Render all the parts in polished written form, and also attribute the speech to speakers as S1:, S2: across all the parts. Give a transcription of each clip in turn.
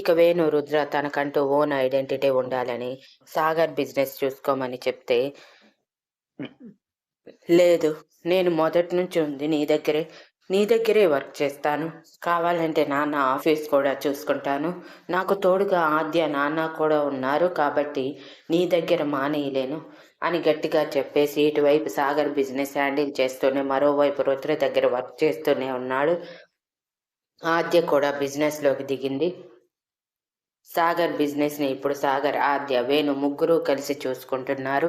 S1: ఇక వేణు రుద్ర తనకంటూ own identity ఉండాలని సాగర్ బిజినెస్ చూసుకోమని చెప్తే, లేదు, నేను మొదటి నుంచి ఉంది నీ దగ్గరే వర్క్ చేస్తాను. కావాలంటే నాన్న ఆఫీస్ కూడా చూసుకుంటాను. నాకు తోడుగా ఆద్య నాన్న కూడా ఉన్నారు కాబట్టి నీ దగ్గర మానేయలేను అని గట్టిగా చెప్పేసి ఇటువైపు సాగర్ బిజినెస్ హ్యాండిల్ చేస్తూనే మరోవైపు రుద్ర దగ్గర వర్క్ చేస్తూనే ఉన్నాడు. ఆద్య కూడా బిజినెస్లోకి దిగింది. సాగర్ బిజినెస్ని ఇప్పుడు సాగర్, ఆద్య, వేణు ముగ్గురు కలిసి చూసుకుంటున్నారు.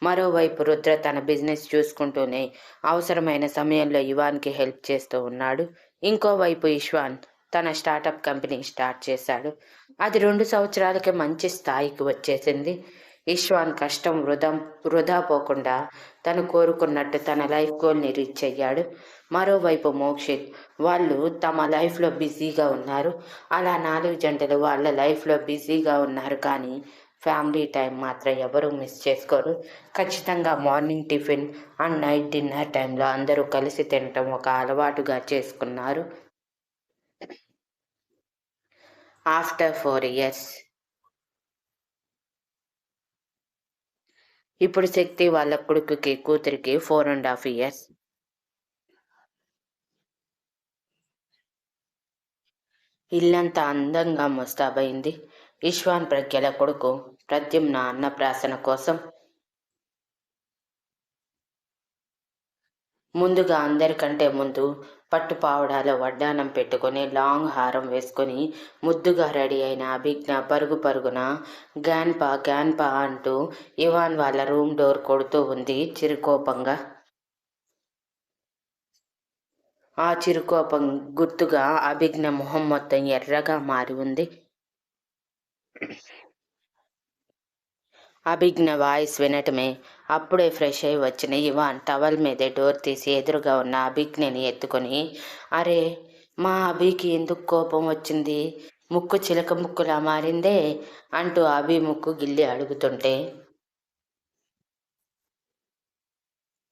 S1: మరోవైపు రుద్ర తన బిజినెస్ చూసుకుంటూనే అవసరమైన సమయంలో ఇవాన్కి హెల్ప్ చేస్తూ ఉన్నాడు. ఇంకోవైపు ఇష్వాన్ తన స్టార్టప్ కంపెనీ స్టార్ట్ చేశాడు. అది 2 సంవత్సరాలకే మంచి స్థాయికి వచ్చేసింది. ఇష్వాన్ కష్టం వృధా పోకుండా తను కోరుకున్నట్టు తన లైఫ్ గోల్ని రీచ్ అయ్యాడు. మరోవైపు మోక్షిత్ వాళ్ళు తమ లైఫ్లో బిజీగా ఉన్నారు. అలా 4 జంటలు వాళ్ళ లైఫ్లో బిజీగా ఉన్నారు, కానీ ఫ్యామిలీ టైం మాత్రం ఎవరూ మిస్ చేసుకోరు. ఖచ్చితంగా morning tiffin and night dinner టైంలో అందరూ కలిసి తినటం ఒక అలవాటుగా చేసుకున్నారు. ఆఫ్టర్ 4 years ఇప్పుడు శక్తి వాళ్ళ కూతురికి 4.5 years. ఇల్లంతా అందంగా ముస్తాబైంది. ఇష్వాన్ ప్రజ్ఞల కొడుకు ప్రద్యుమ్న అన్నప్రాసన కోసం ముందుగా అందరికంటే ముందు పట్టుపావడాలో వడ్డానం పెట్టుకుని లాంగ్ హారం వేసుకుని ముద్దుగా రెడీ అయిన అభిజ్ఞ పరుగున గ్యాన్పా అంటూ ఇవాన్ వాళ్ళ రూమ్ డోర్ కొడుతూ ఉంది చిరుకోపంగా. ఆ చిరుకోపం గుర్తుగా అభిజ్ఞ మొహం మొత్తం ఎర్రగా మారి ఉంది. అభిజ్ఞ వాయిస్ వినటమే అప్పుడే ఫ్రెష్ అయి వచ్చిన ఇవాన్ టవల్ మీదే డోర్ తీసి ఎదురుగా ఉన్న అభిజ్ఞని ఎత్తుకొని, అరే మా అభికి ఎందుకు కోపం వచ్చింది, ముక్కు చిలక ముక్కులా మారిందే అంటూ అభి ముక్కు గిల్లి అడుగుతుంటే,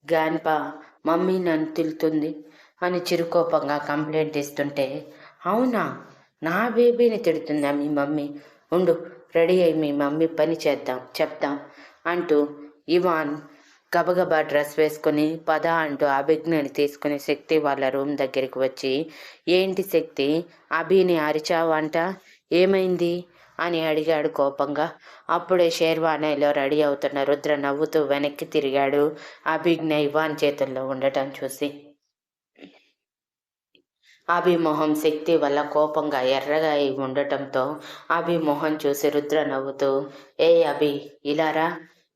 S1: గ్రాండ్పా మమ్మీ నన్ను తిడుతుంది అని చిరుకోపంగా కంప్లైంట్ ఇస్తుంటే, అవునా, నా బేబీని తిడుతుందా మీ మమ్మీ, ఉండు రెడీ అయి మీ మమ్మీ పని చెప్తాం అంటూ ఇవాన్ గబగబా డ్రెస్ వేసుకుని పద అంటూ అభిజ్ఞని తీసుకుని శక్తి వాళ్ళ రూమ్ దగ్గరికి వచ్చి, ఏంటి శక్తి, అభిని అరిచావంట, ఏమైంది అని అడిగాడు కోపంగా. అప్పుడే షేర్వాణిలో రెడీ అవుతున్న రుద్ర నవ్వుతూ వెనక్కి తిరిగాడు అభిజ్ఞ ఇవాన్ చేతుల్లో ఉండటం చూసి. అభి మొహం శక్తి వల్ల కోపంగా ఎర్రగా అయి ఉండటంతో అభి మొహం చూసి రుద్ర నవ్వుతూ, ఏ అభి ఇలారా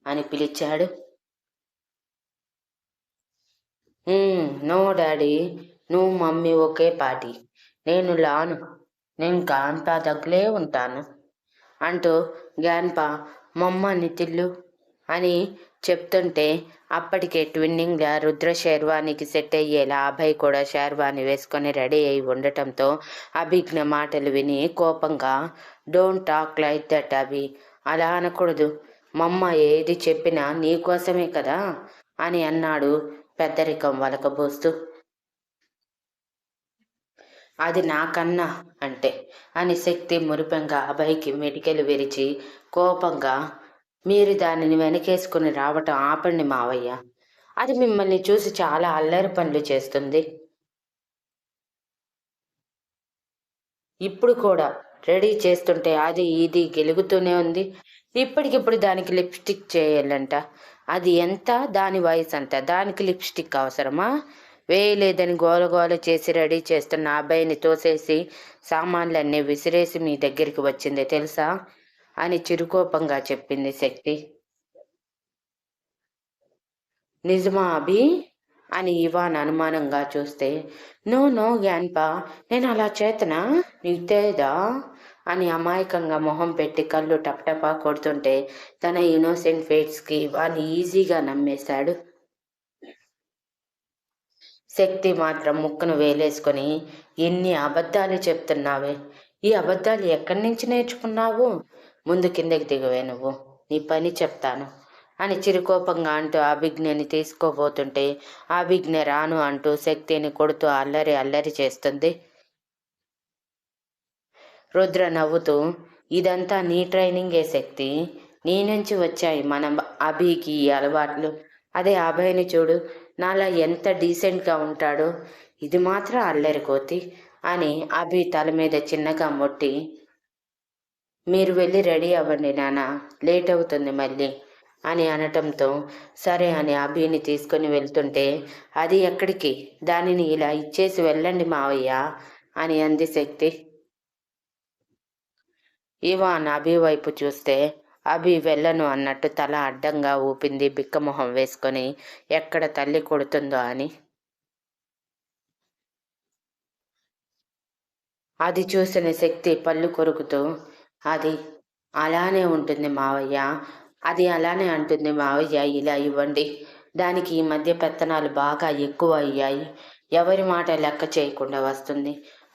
S1: అని పిలిచాడు. నో డాడీ, నువ్వు మమ్మీ ఒకే పాటి, నేను లాను, నేను గ్రాండ్పా దగ్గరే ఉంటాను అంటూ గ్రాండ్పా మమ్మని తిల్లు అని చెప్తుంటే అప్పటికే ట్విన్నింగ్గా రుద్ర షేర్వానికి సెట్ అయ్యేలా అభయ్ కూడా షేర్వాని వేసుకొని రెడీ అయి ఉండటంతో అభిజ్ఞ మాటలు విని కోపంగా, డోంట్ టాక్ లైక్ దట్ అభి, అలా అనకూడదు, మమ్మ ఏది చెప్పినా నీకోసమే కదా అని అన్నాడు పెద్దరికం వలకబోస్తూ. అది నాకన్నా అంటే అని శక్తి మురిపెంగా అభయ్కి మెడికెలు విరిచి కోపంగా, మీరు దానిని వెనకేసుకుని రావటం ఆపండి మావయ్య, అది మిమ్మల్ని చూసి చాలా అల్లరి పనులు చేస్తుంది. ఇప్పుడు కూడా రెడీ చేస్తుంటే అది ఇది గెలుగుతూనే ఉంది. ఇప్పటికిప్పుడు దానికి లిప్స్టిక్ చేయాలంట, అది ఎంత, దాని వయసు అంత, దానికి లిప్స్టిక్ అవసరమా, వేయలేదని గోలగోల చేసి రెడీ చేస్తున్న అబ్బాయిని తోసేసి సామాన్లన్నీ విసిరేసి మీ దగ్గరికి వచ్చింది తెలుసా అని చిరుకోపంగా చెప్పింది శక్తి. నిజమా అభి అని ఇవాన్ అనుమానంగా చూస్తే, నో గ్యాన్పా, నేను అలా చేతనా, నీకు తెలీదా అని అమాయకంగా మొహం పెట్టి కళ్ళు టప్టపా కొడుతుంటే తన ఇన్నోసెంట్ ఫేట్స్కి ఇవాన్ ఈజీగా నమ్మేశాడు. శక్తి మాత్రం ముక్కును వేలేసుకొని, ఎన్ని అబద్ధాలు చెప్తున్నావే, ఈ అబద్ధాలు ఎక్కడి నుంచి నేర్చుకున్నావు, ముందు కిందకి దిగవే నువ్వు, నీ పని చెప్తాను అని చిరుకోపంగా అంటూ అభిజ్ఞని తీసుకోబోతుంటే అభిజ్ఞ రాను అంటూ శక్తిని కొడుతూ అల్లరి చేస్తుంది. రుద్ర నవ్వుతూ, ఇదంతా నీ ట్రైనింగే శక్తి. నీ నుంచి వచ్చాయి మన అభికి ఈ అలవాట్లు. అదే అభయ్ని చూడు, నాలా ఎంత డీసెంట్గా ఉంటాడో. ఇది మాత్రం అల్లరి కోతి అని అభి తల మీద చిన్నగా మొట్టి, మీరు వెళ్ళి రెడీ అవ్వండి నాన్న, లేట్ అవుతుంది మళ్ళీ అని అనటంతో సరే అని అభిని తీసుకొని వెళ్తుంటే, అది ఎక్కడికి, దానిని ఇలా ఇచ్చేసి వెళ్ళండి మావయ్య అని అంది శక్తి. ఇవాన్ అభి వైపు చూస్తే అభి వెళ్ళను అన్నట్టు తల అడ్డంగా ఊపింది బిక్కమొహం వేసుకొని, ఎక్కడ తల్లి కొడుతుందో అని. అది చూసిన శక్తి పళ్ళు కొరుకుతూ, అది అలానే ఉంటుంది మావయ్య, అది అలానే అంటుంది మావయ్య, ఇలా ఇవ్వండి. దానికి ఈ మధ్య పెత్తనాలు బాగా ఎక్కువ అయ్యాయి. ఎవరి మాట లెక్క చేయకుండా వస్తుంది.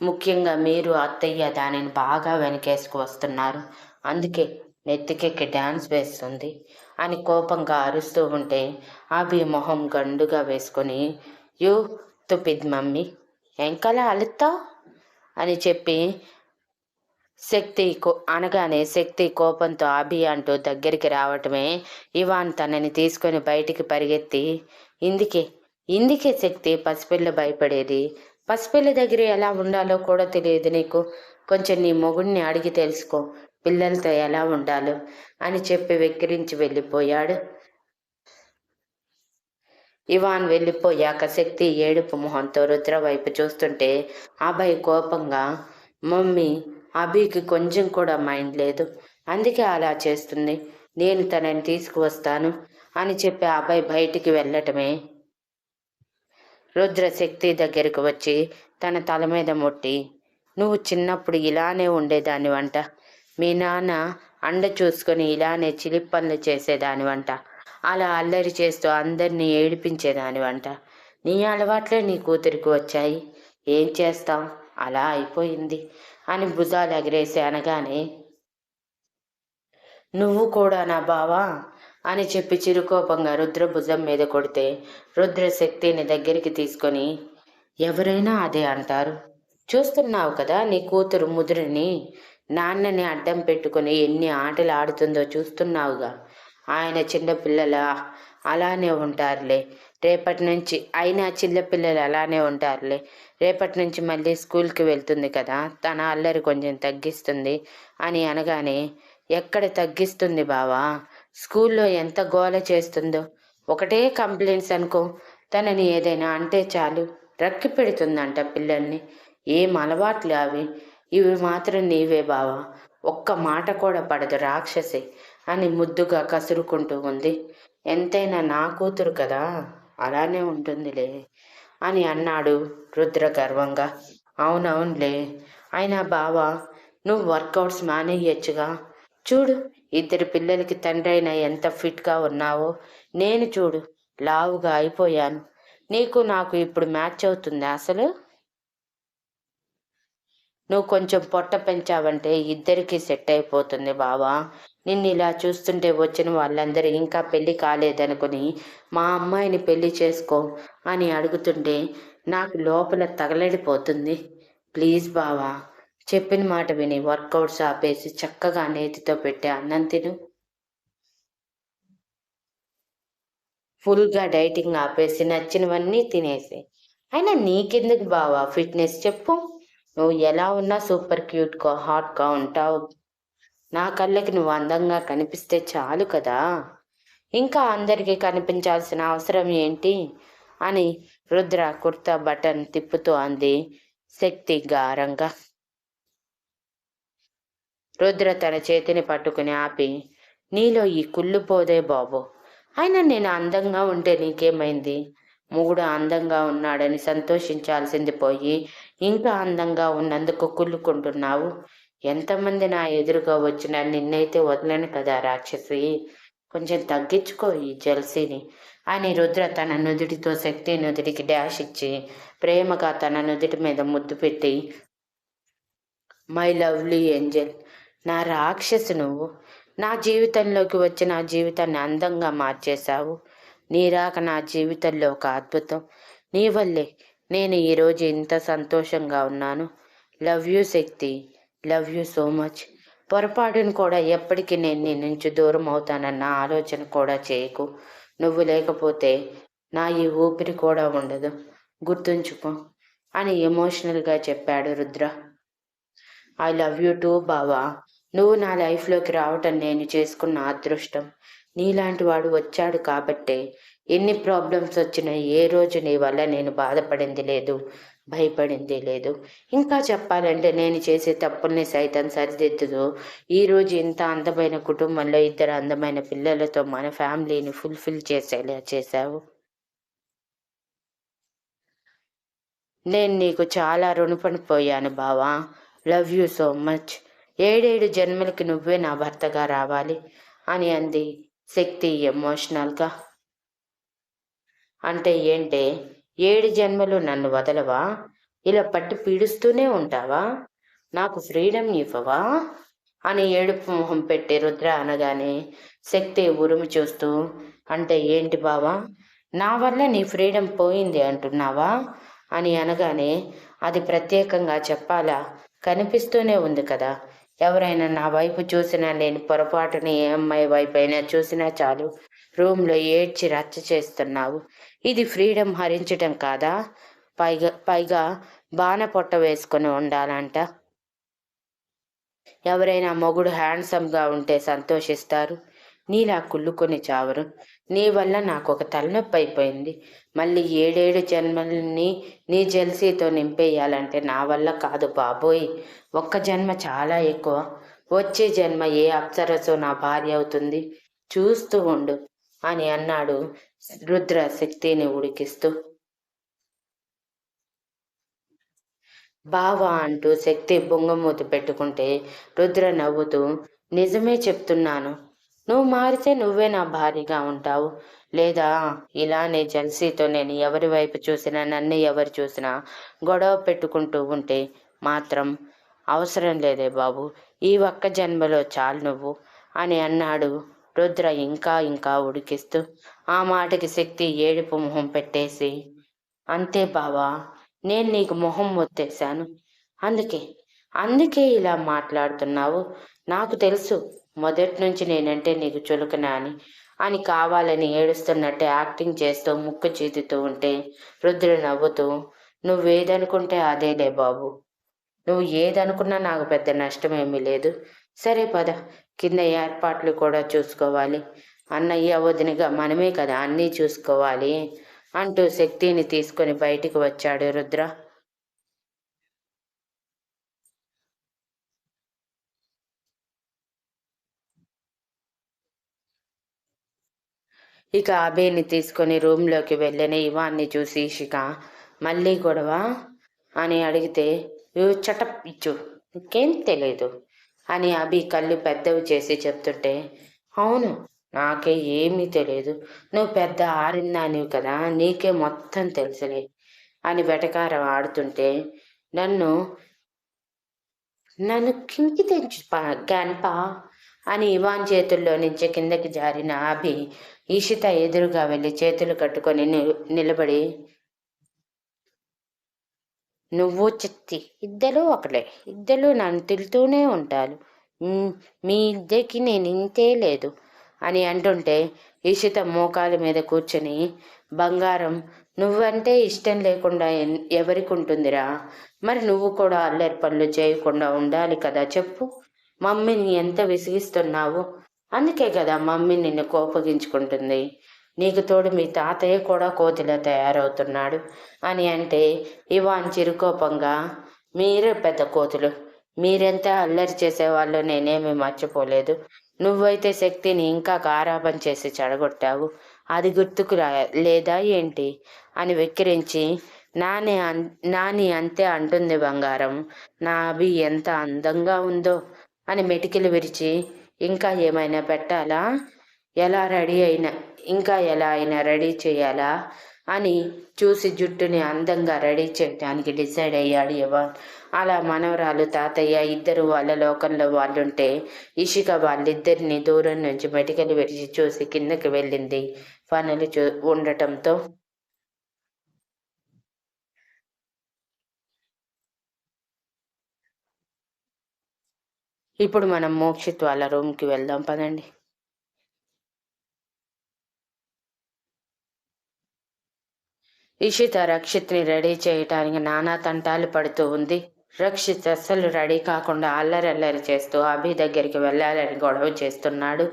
S1: ముఖ్యంగా మీరు అత్తయ్య దానిని బాగా వెనకేసుకు వస్తున్నారు. అందుకే నెత్తికెక్కి డ్యాన్స్ వేస్తుంది అని కోపంగా అరుస్తూ ఉంటే అభి మొహం గండుగా వేసుకొని, యూ తుపిద్ మమ్మీ, ఎంకలా అలుస్తావు అని చెప్పి అనగానే శక్తి కోపంతో అభి అంటూ దగ్గరికి రావటమే ఇవాన్ తనని తీసుకొని బయటికి పరిగెత్తి, ఇందుకే ఇందుకే శక్తి పసిపిల్ల భయపడేది. పసిపిల్ల దగ్గర ఎలా ఉండాలో కూడా తెలియదు నీకు. కొంచెం నీ మొగుడిని అడిగి తెలుసుకో, పిల్లలతో ఎలా ఉండాలో అని చెప్పి వెక్కిరించి వెళ్ళిపోయాడు. ఇవాన్ వెళ్ళిపోయాక శక్తి ఏడుపు మొహంతో రుద్ర వైపు చూస్తుంటే అభయ్ కోపంగా, మమ్మీ అభికి కొంచెం కూడా మైండ్ లేదు, అందుకే అలా చేస్తుంది, నేను తనని తీసుకువస్తాను అని చెప్పి అభయ్ బయటికి వెళ్ళటమే రుద్ర శక్తి దగ్గరకు వచ్చి తన తల మీద మొట్టి, నువ్వు చిన్నప్పుడు ఇలానే ఉండేదానివంట, మీ నాన్న అండ చూసుకొని ఇలానే చిలిప్ పనులు చేసేదానివంట, అలా అల్లరి చేస్తూ అందరినీ ఏడిపించేదానివంట. నీ అలవాట్లే నీ కూతురికి వచ్చాయి, ఏం చేస్తాం, అలా అయిపోయింది అని భుజాలు ఎగరేసి అనగానే, నువ్వు కూడా నా బావా అని చెప్పి చిరుకోపంగా రుద్ర భుజం మీద కొడితే రుద్ర శక్తిని దగ్గరికి తీసుకొని, ఎవరైనా అదే అంటారు, చూస్తున్నావు కదా నీ కూతురు ముదురిని, నాన్నని అడ్డం పెట్టుకుని ఎన్ని ఆటలు ఆడుతుందో చూస్తున్నావుగా. ఆయన చిన్నపిల్లల అలానే ఉంటారులే, రేపటి నుంచి అయినా చిన్నపిల్లలు అలానే ఉంటారులే, రేపటి నుంచి మళ్ళీ స్కూల్కి వెళ్తుంది కదా, తన అల్లరి కొంచెం తగ్గిస్తుంది అని అనగానే, ఎక్కడ తగ్గిస్తుంది బావా, స్కూల్లో ఎంత గోల చేస్తుందో, ఒకటే కంప్లైంట్స్ అనుకో, తనని ఏదైనా అంటే చాలు రక్కి పెడుతుందంట పిల్లల్ని. ఏం అలవాట్లు అవి, ఇవి మాత్రం నీవే బావా, ఒక్క మాట కూడా పడదు రాక్షసి అని ముద్దుగా కసురుకుంటూ ఉంది. ఎంతైనా నా కూతురు కదా, అలానే ఉంటుందిలే అని అన్నాడు రుద్ర గర్వంగా. అవునవునులే, అయినా బావా నువ్వు వర్కౌట్స్ మానేయచ్చుగా, చూడు ఇద్దరు పిల్లలకి తండ్రి అయినా ఎంత ఫిట్గా ఉన్నావో, నేను చూడు లావుగా అయిపోయాను, నీకు నాకు ఇప్పుడు మ్యాచ్ అవుతుంది అసలు. నువ్వు కొంచెం పొట్ట పెంచావంటే ఇద్దరికీ సెట్ అయిపోతుంది బావా. నిన్ను ఇలా చూస్తుంటే వచ్చిన వాళ్ళందరూ ఇంకా పెళ్లి కాలేదనుకుని మా అమ్మాయిని పెళ్లి చేసుకో అని అడుగుతుంటే నాకు లోపల తగలడిపోతుంది. ప్లీజ్ బావా, చెప్పిన మాట విని వర్కౌట్స్ ఆపేసి చక్కగా నేతితో పెట్టే అన్నం తిను. ఫుల్గా డైటింగ్ ఆపేసి నచ్చినవన్నీ తినేసి. అయినా నీకెందుకు బావా ఫిట్నెస్ చెప్పు, నువ్వు ఎలా ఉన్నా సూపర్ క్యూట్గా హాట్గా ఉంటావు. నా కళ్ళకి నువ్వు అందంగా కనిపిస్తే చాలు కదా, ఇంకా అందరికీ కనిపించాల్సిన అవసరం ఏంటి అని రుద్ర కుర్తా బటన్ తిప్పుతూ అంది శక్తి గారంగా. రుద్ర తన చేతిని పట్టుకుని ఆపి, నీలో ఈ కుళ్ళు పోదే బాబు, అయినా నేను అందంగా ఉంటే నీకేమైంది, మొగుడు అందంగా ఉన్నాడని సంతోషించాల్సింది పోయి ఇంకా అందంగా ఉన్నందుకు కుళ్ళుకుంటున్నావు. ఎంతమంది నా ఎదురుగా వచ్చినా నిన్నైతే వదలను కదా రాక్షసి, కొంచెం తగ్గించుకో ఈ జల్సీని అని రుద్ర తన నుదుటితో శక్తి నుదుటికి డాష్ ఇచ్చి ప్రేమగా తన నుదుటి మీద ముద్దు పెట్టి, మై లవ్లీ ఏంజెల్, నా రాక్షసు నువ్వు, నా జీవితంలోకి వచ్చి నా జీవితాన్ని అందంగా మార్చేశావు. నీ రాక నా జీవితంలో ఒక అద్భుతం, నీ వల్లే నేను ఈరోజు ఇంత సంతోషంగా ఉన్నాను. Love you Shakti, love you so much. పొరపాటును కూడా ఎప్పటికీ నేను నీ నుంచి దూరం అవుతానన్న ఆలోచన కూడా చేయకు. నువ్వు లేకపోతే నా ఈ ఊపిరి కూడా ఉండదు. గుర్తుంచుకో అని ఎమోషనల్గా చెప్పాడు Rudra. I love you two బావా. నువ్వు నా లైఫ్లోకి రావటం నేను చేసుకున్న అదృష్టం. నీలాంటి వాడు వచ్చాడు కాబట్టే ఎన్ని ప్రాబ్లమ్స్ వచ్చినా ఏ రోజు నీ వల్ల నేను బాధపడింది లేదు, భయపడింది లేదు. ఇంకా చెప్పాలంటే నేను చేసే తప్పుల్ని సైతం సరిదిద్దుతూ ఈరోజు ఇంత అందమైన కుటుంబంలో ఇద్దరు అందమైన పిల్లలతో మన ఫ్యామిలీని ఫుల్ఫిల్ చేసేలా చేశావు. నేను నీకు చాలా రుణపడిపోయాను బావా. Love you so much. ఏడేడు జన్మలకి నువ్వే నా భర్తగా రావాలి అని అంది శక్తి ఎమోషనల్గా. అంటే ఏంటే, 7 జన్మలు నన్ను వదలవా? ఇలా పట్టి పీడిస్తూనే ఉంటావా? నాకు ఫ్రీడమ్ ఇవ్వవా? అని ఏడుపు మొహం పెట్టి రుద్ర అనగానే శక్తి ఉరుము చూస్తూ, అంటే ఏంటి బావా, నా వల్ల నీ ఫ్రీడమ్ పోయింది అంటున్నావా అని అనగానే, అది ప్రత్యేకంగా చెప్పాలా, కనిపిస్తూనే ఉంది కదా. ఎవరైనా నా వైపు చూసినా, నేను పొరపాటున ఏ అమ్మాయి వైపు అయినా చూసినా చాలు రూమ్లో ఏడ్చి రచ్చ చేస్తున్నావు. ఇది ఫ్రీడమ్ హరించటం కాదా? పైగా పైగా బాణ పొట్ట వేసుకొని ఉండాలంట. ఎవరైనా మొగుడు హ్యాండ్సమ్గా ఉంటే సంతోషిస్తారు, నీలా కుళ్ళుకొని చావరు. నీ వల్ల నాకు ఒక తలనొప్పి అయిపోయింది. మళ్ళీ 7 జన్మల్ని నీ జెల్సీతో నింపేయాలంటే నా వల్ల కాదు బాబోయ్. ఒక్క జన్మ చాలా ఎక్కువ. వచ్చే జన్మ ఏ అప్సరసో నా భార్య అవుతుంది, చూస్తూ ఉండు అని అన్నాడు రుద్ర శక్తిని ఉడికిస్తూ. బావా అంటూ శక్తి బొంగమూతి పెట్టుకుంటే రుద్ర నవ్వుతూ, నిజమే చెప్తున్నాను. నువ్వు మారితే నువ్వే నా భార్యగా ఉంటావు. లేదా ఇలానే జల్సీతో నేను ఎవరి వైపు చూసినా, నన్ను ఎవరు చూసినా గొడవ పెట్టుకుంటూ ఉంటే మాత్రం అవసరం లేదే బాబు. ఈ ఒక్క జన్మలో చాలు నువ్వు అని అన్నాడు రుద్ర ఇంకా ఇంకా ఉడికిస్తూ. ఆ మాటకి శక్తి ఏడుపు మొహం పెట్టేసి, అంతే బావా, నేను నీకు మొహం మొత్తేశాను. అందుకే అందుకే ఇలా మాట్లాడుతున్నావు. నాకు తెలుసు మొదటి నుంచి నేనంటే నీకు చులకన అని కావాలని ఏడుస్తున్నట్టే యాక్టింగ్ చేస్తూ ముక్కు చీదుతూ ఉంటే రుద్ర నవ్వుతూ, నువ్వేదనుకుంటే అదేలే బాబు. నువ్వు ఏదనుకున్నా నాకు పెద్ద నష్టమేమీ లేదు. సరే పద, కింద ఏర్పాట్లు కూడా చూసుకోవాలి. అన్నయ్య వదినగా మనమే కదా అన్నీ చూసుకోవాలి అంటూ శక్తిని తీసుకొని బయటికి వచ్చాడు రుద్ర. ఇక అభిని తీసుకొని రూమ్లోకి వెళ్ళిన ఇవాన్ని చూసి ఇషిక, మళ్ళీ గొడవ అని అడిగితే, చటప్ ఇచ్చు, నీకేం తెలీదు అని అభి కళ్ళు పెద్దవి చేసి చెప్తుంటే, అవును, నాకే ఏమీ తెలియదు, నువ్వు పెద్ద ఆరిందానివి కదా, నీకే మొత్తం తెలుసులే అని వెటకారం ఆడుతుంటే, నన్ను నన్ను కింకి తెంచు గన్పా అని ఇవాన్ చేతుల్లో నుంచి కిందకి జారిన అభి ఈషిత ఎదురుగా వెళ్ళి చేతులు కట్టుకొని నిలబడి, నువ్వు చిత్తి ఇద్దరూ ఒకలే, ఇద్దరు నన్ను తిడుతూనే ఉంటారు. మీ ఇద్దరికి నేను ఇంతే లేదు అని అంటుంటే ఈషిత మోకాల మీద కూర్చొని, బంగారం, నువ్వంటే ఇష్టం లేకుండా ఎవరికి ఉంటుందిరా? మరి నువ్వు కూడా అల్లరి పనులు చేయకుండా ఉండాలి కదా చెప్పు. మమ్మీని ఎంత విసిగిస్తున్నావు. అందుకే కదా మమ్మీ నిన్ను కోపగించుకుంటుంది. నీకు తోడు మీ తాతయ్య కూడా కోతిలా తయారవుతున్నాడు అని అంటే ఇవాన్ చిరుకోపంగా, మీరే పెద్ద కోతులు, మీరెంత అల్లరి చేసేవాళ్ళు నేనేమీ మర్చిపోలేదు. నువ్వైతే శక్తిని ఇంకా గారాబం చేసి చెడగొట్టావు, అది గుర్తుకు లేదా ఏంటి అని వెక్కిరించి, నాని అంతే అంటుంది బంగారం, నా అభి ఎంత అందంగా ఉందో అని మెటికలు విరిచి, ఇంకా ఏమైనా పెట్టాలా, ఎలా రెడీ అయినా ఇంకా ఎలా అయినా రెడీ చేయాలా అని చూసి జుట్టుని అందంగా రెడీ చేయడానికి డిసైడ్ అయ్యాడు ఇవాన్. అలా మనవరాలు తాతయ్య ఇద్దరు వాళ్ళ లోకంలో వాళ్ళుంటే ఇషిక వాళ్ళిద్దరిని దూరం నుంచి మెటికలు విరిచి చూసి కిందకి వెళ్ళింది పనులు ఉండటంతో. ఇప్పుడు మనం మోక్షిత్ వాళ్ళ రూమ్కి వెళ్దాం పదండి. ఇషిత రక్షిత్ని రెడీ చేయటానికి నానా తంటాలు పడుతూ ఉంది. రక్షిత్ అస్సలు రెడీ కాకుండా అల్లరి చేస్తూ అభి దగ్గరికి వెళ్ళాలని గొడవ చేస్తున్నాడు.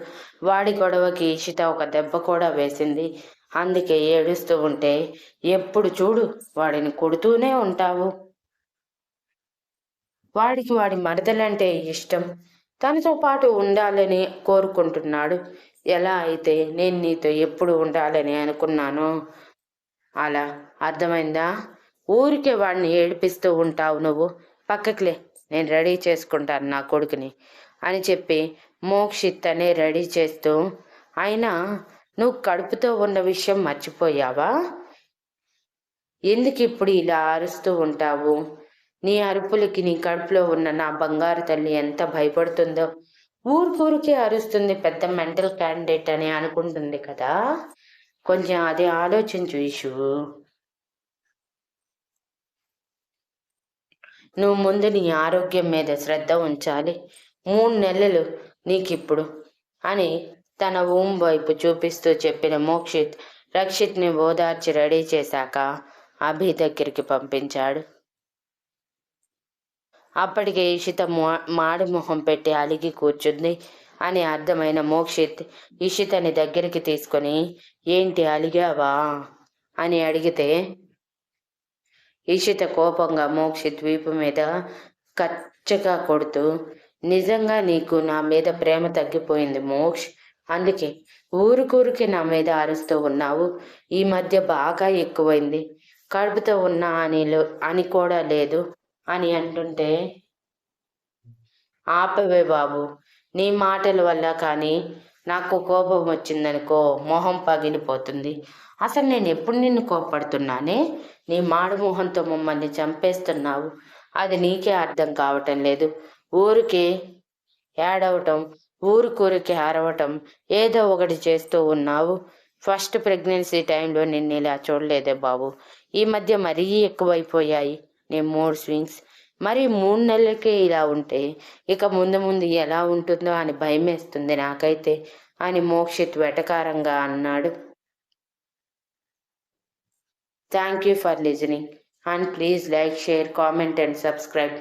S1: వాడి గొడవకి ఇషిత ఒక దెబ్బ కూడా వేసింది. అందుకే ఏడుస్తూ ఉంటే, ఎప్పుడు చూడు వాడిని కొడుతూనే ఉంటావు. వాడికి వాడి మరదలంటే ఇష్టం. తనతో పాటు ఉండాలని కోరుకుంటున్నాడు. ఎలా అయితే నేను నీతో ఎప్పుడు ఉండాలని అనుకున్నానో అలా. అర్థమైందా? ఊరికే వాడిని ఏడిపిస్తూ ఉంటావు నువ్వు. పక్కకిలే, నేను రెడీ చేసుకుంటాను నా కొడుకుని అని చెప్పి మోక్షిత్ అనే రెడీ చేస్తూ, అయినా నువ్వు కడుపుతో ఉన్న విషయం మర్చిపోయావా? ఎందుకు ఇప్పుడు ఇలా అరుస్తూ ఉంటావు? నీ అరుపులకి నీ కడుపులో ఉన్న నా బంగారు తల్లి ఎంత భయపడుతుందో. ఊరికే అరుస్తుంది, పెద్ద మెంటల్ క్యాండిడేట్ అని అనుకుంటుంది కదా. కొంచెం అది ఆలోచించు ఇషు. నువ్వు ముందు నీ ఆరోగ్యం మీద శ్రద్ధ ఉంచాలి. 3 నెలలు నీకిప్పుడు అని తన ఊం వైపు చూపిస్తూ చెప్పిన మోక్షిత్ రక్షిత్ని ఓదార్చి రెడీ చేశాక అభి దగ్గరికి పంపించాడు. అప్పటికే ఇషిత మాడి మొహం పెట్టి అలిగి కూర్చుంది అని అర్థమైన మోక్షిత్ ఇషితని దగ్గరికి తీసుకొని, ఏంటి అలిగావా అని అడిగితే, ఇషిత కోపంగా మోక్షిత్ వీపు మీద కచ్చగా కొడుతూ, నిజంగా నీకు నా మీద ప్రేమ తగ్గిపోయింది మోక్ష్. అందుకే ఊరికే నా మీద అరుస్తూ ఉన్నావు. ఈ మధ్య బాగా ఎక్కువైంది. కడుపుతో ఉన్నా అని కూడా లేదు అని అంటుంటే, ఆపవే బాబు, నీ మాటల వల్ల కానీ నాకు కోపం వచ్చిందనుకో మొహం పగిలిపోతుంది. అసలు నేను ఎప్పుడు నిన్ను కోపడుతున్నానే? నీ మాడు మొహంతో మమ్మల్ని చంపేస్తున్నావు. అది నీకే అర్థం కావటం లేదు. ఊరికే ఏడవటం, ఊరికే అరవటం, ఏదో ఒకటి చేస్తూ ఉన్నావు. ఫస్ట్ ప్రెగ్నెన్సీ టైంలో నిన్ను ఇలా చూడలేదే బాబు. ఈ మధ్య మరీ ఎక్కువైపోయాయి నీ మూడ్ స్వింగ్స్. మరి 3 నెలలకే ఇలా ఉంటే ఇక ముందు ఎలా ఉంటుందో అని భయమేస్తుంది నాకైతే అని మోక్షిత్ వెటకారంగా అన్నాడు. Thank you for listening and please like, share, comment and subscribe.